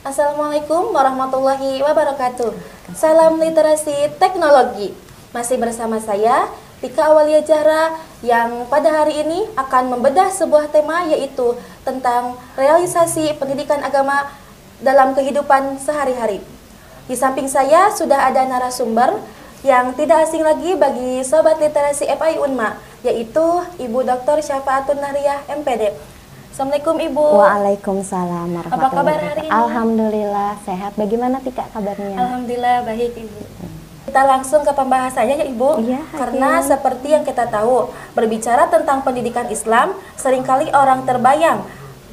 Assalamualaikum warahmatullahi wabarakatuh. Salam literasi teknologi. Masih bersama saya, Tika Awalia Zahra, yang pada hari ini akan membedah sebuah tema, yaitu tentang realisasi pendidikan agama dalam kehidupan sehari-hari. Di samping saya sudah ada narasumber yang tidak asing lagi bagi Sobat Literasi FI Unma, yaitu Ibu Dr. Syafa'atun Nahriyah, MPD. Assalamualaikum Ibu. Waalaikumsalam warahmatullahi Apa kabar wabarakatuh. hari ini? Alhamdulillah sehat. Bagaimana Tika kabarnya? Alhamdulillah baik Ibu. Kita langsung ke pembahasannya ya Ibu. Iya, Karena seperti yang kita tahu, berbicara tentang pendidikan Islam, seringkali orang terbayang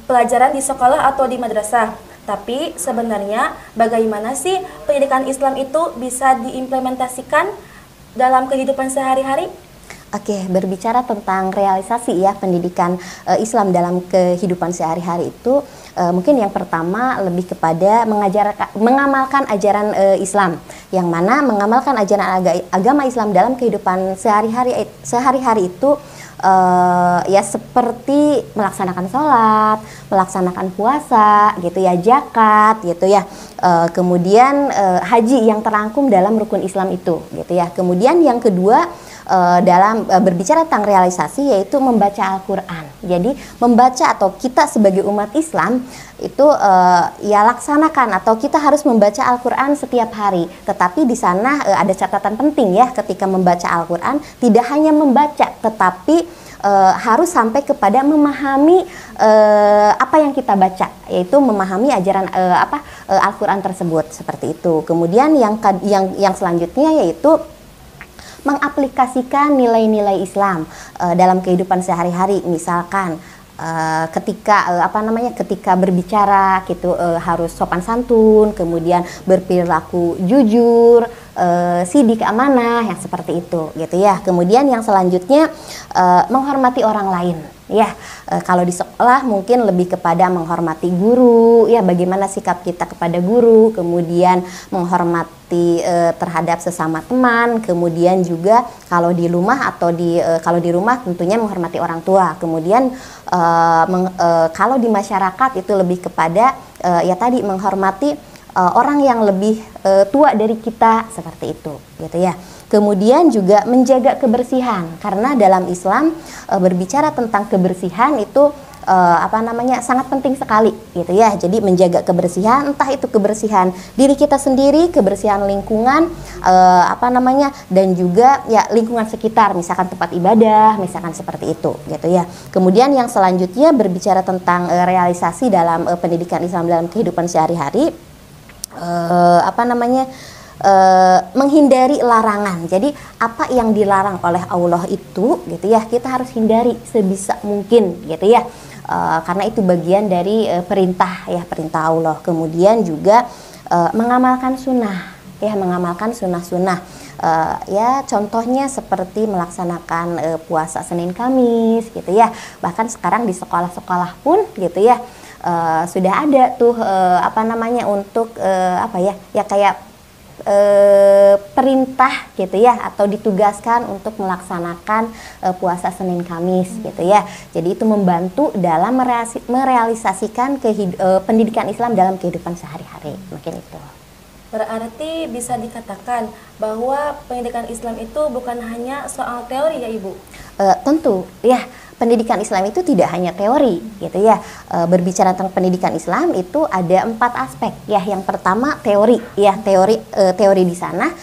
pelajaran di sekolah atau di madrasah. Tapi sebenarnya bagaimana sih pendidikan Islam itu bisa diimplementasikan dalam kehidupan sehari-hari? Oke, berbicara tentang realisasi ya pendidikan Islam dalam kehidupan sehari-hari itu mungkin yang pertama lebih kepada mengamalkan ajaran Islam, yang mana mengamalkan ajaran agama Islam dalam kehidupan sehari-hari itu ya seperti melaksanakan sholat, melaksanakan puasa gitu ya, zakat gitu ya, kemudian haji yang terangkum dalam rukun Islam itu gitu ya. Kemudian yang kedua, dalam berbicara tentang realisasi, yaitu membaca Al-Quran. Jadi membaca, atau kita sebagai umat Islam itu ya laksanakan, atau kita harus membaca Al-Quran setiap hari. Tetapi di sana ada catatan penting ya, ketika membaca Al-Quran tidak hanya membaca, tetapi harus sampai kepada memahami apa yang kita baca, yaitu memahami ajaran Al-Quran tersebut, seperti itu. Kemudian yang selanjutnya yaitu mengaplikasikan nilai-nilai Islam dalam kehidupan sehari-hari. Misalkan ketika berbicara gitu harus sopan santun, kemudian berperilaku jujur, sidik, amanah, yang seperti itu gitu ya. Kemudian yang selanjutnya menghormati orang lain ya. Kalau di sekolah mungkin lebih kepada menghormati guru ya, bagaimana sikap kita kepada guru, kemudian menghormati terhadap sesama teman, kemudian juga kalau di rumah kalau di rumah tentunya menghormati orang tua. Kemudian kalau di masyarakat itu lebih kepada ya tadi menghormati orang yang lebih tua dari kita, seperti itu gitu ya. Kemudian juga menjaga kebersihan, karena dalam Islam berbicara tentang kebersihan itu sangat penting sekali gitu ya. Jadi menjaga kebersihan, entah itu kebersihan diri kita sendiri, kebersihan lingkungan, dan juga ya lingkungan sekitar, misalkan tempat ibadah, misalkan seperti itu gitu ya. Kemudian yang selanjutnya berbicara tentang realisasi dalam pendidikan Islam dalam kehidupan sehari-hari, menghindari larangan. Jadi apa yang dilarang oleh Allah itu gitu ya, kita harus hindari sebisa mungkin gitu ya, karena itu bagian dari perintah Allah. Kemudian juga mengamalkan sunnah ya, mengamalkan sunnah-sunnah ya, contohnya seperti melaksanakan puasa Senin Kamis gitu ya. Bahkan sekarang di sekolah-sekolah pun gitu ya sudah ada tuh untuk kayak perintah gitu ya, atau ditugaskan untuk melaksanakan puasa Senin Kamis gitu ya. Jadi itu membantu dalam merealisasikan pendidikan Islam dalam kehidupan sehari-hari, mungkin itu. Berarti bisa dikatakan bahwa pendidikan Islam itu bukan hanya soal teori ya Ibu? Tentu ya, pendidikan Islam itu tidak hanya teori gitu ya. Berbicara tentang pendidikan Islam itu ada 4 aspek ya. Yang pertama teori ya, teori di sana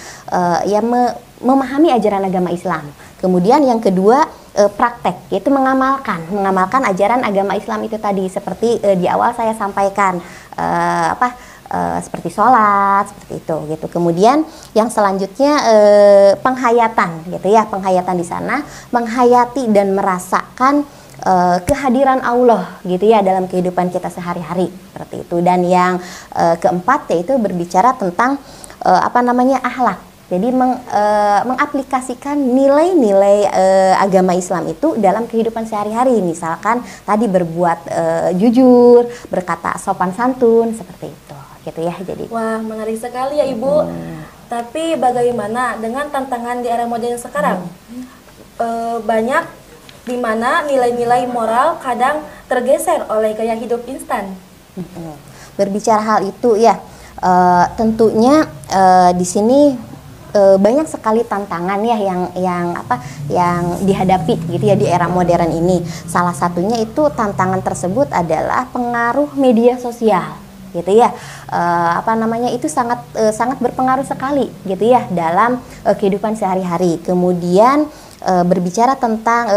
memahami ajaran agama Islam. Kemudian yang kedua praktek, yaitu mengamalkan ajaran agama Islam itu tadi, seperti di awal saya sampaikan seperti sholat, seperti itu gitu. Kemudian yang selanjutnya penghayatan gitu ya. Penghayatan di sana menghayati dan merasakan kehadiran Allah gitu ya dalam kehidupan kita sehari-hari, seperti itu. Dan yang keempat yaitu berbicara tentang akhlak. Jadi mengaplikasikan nilai-nilai agama Islam itu dalam kehidupan sehari-hari. Misalkan tadi berbuat jujur, berkata sopan santun, seperti itu gitu ya. Jadi wah, menarik sekali ya Ibu. Tapi bagaimana dengan tantangan di era modern sekarang? Banyak di mana nilai-nilai moral kadang tergeser oleh gaya hidup instan. berbicara hal itu ya, tentunya di sini banyak sekali tantangan ya yang dihadapi gitu ya di era modern ini. Salah satunya itu tantangan tersebut adalah pengaruh media sosial gitu ya. Itu sangat berpengaruh sekali gitu ya dalam kehidupan sehari-hari. Kemudian berbicara tentang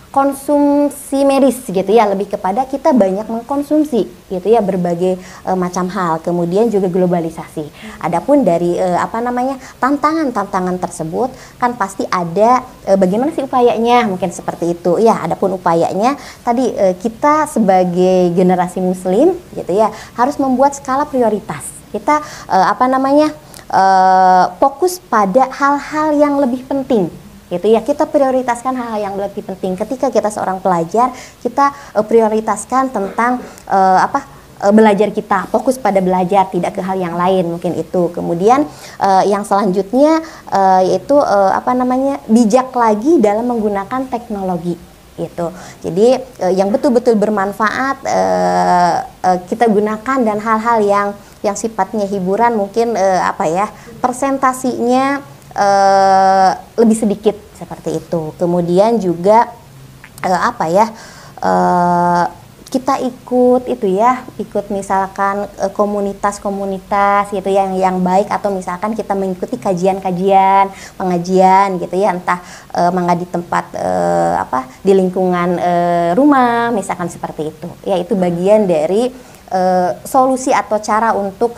konsumsi medis gitu ya, lebih kepada kita banyak mengkonsumsi gitu ya berbagai macam hal, kemudian juga globalisasi. Adapun dari tantangan tersebut kan pasti ada bagaimana sih upayanya, mungkin seperti itu ya. Adapun upayanya tadi kita sebagai generasi muslim gitu ya harus membuat skala prioritas. Kita fokus pada hal-hal yang lebih penting gitu ya. Kita prioritaskan hal-hal yang lebih penting. Ketika kita seorang pelajar, kita prioritaskan tentang belajar kita, fokus pada belajar, tidak ke hal yang lain, mungkin itu. Kemudian yang selanjutnya yaitu bijak lagi dalam menggunakan teknologi gitu. Jadi yang betul-betul bermanfaat kita gunakan, dan hal-hal yang sifatnya hiburan mungkin persentasinya lebih sedikit seperti itu. Kemudian juga kita ikut misalkan komunitas-komunitas gitu yang baik, atau misalkan kita mengikuti kajian-kajian, pengajian gitu ya, entah di tempat di lingkungan rumah misalkan seperti itu. Ya, itu bagian dari solusi atau cara untuk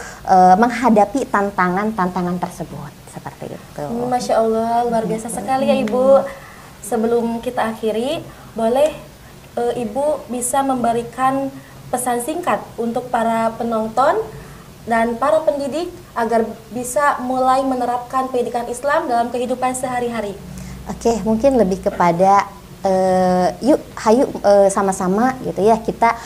menghadapi tantangan tersebut. Seperti itu. Masya Allah, luar biasa sekali ya Ibu. Sebelum kita akhiri, boleh Ibu bisa memberikan pesan singkat untuk para penonton dan para pendidik agar bisa mulai menerapkan pendidikan Islam dalam kehidupan sehari-hari. Oke, mungkin lebih kepada hayu sama-sama gitu ya, kita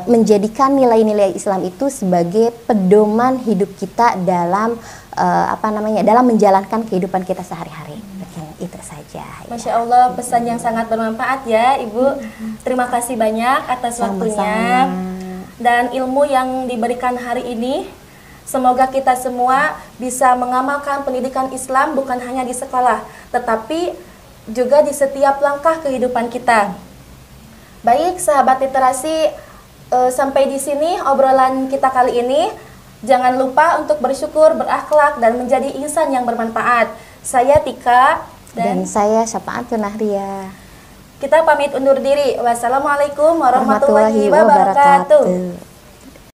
menjadikan nilai-nilai Islam itu sebagai pedoman hidup kita dalam dalam menjalankan kehidupan kita sehari-hari. Itu saja. Masya Allah, pesan yang sangat bermanfaat ya Ibu. Terima kasih banyak atas waktunya dan ilmu yang diberikan hari ini. Semoga kita semua bisa mengamalkan pendidikan Islam bukan hanya di sekolah, tetapi juga di setiap langkah kehidupan kita. Baik sahabat literasi, sampai di sini obrolan kita kali ini. Jangan lupa untuk bersyukur, berakhlak, dan menjadi insan yang bermanfaat. Saya Tika dan saya Syafa'atun Nahria. Kita pamit undur diri. Wassalamualaikum warahmatullahi wabarakatuh.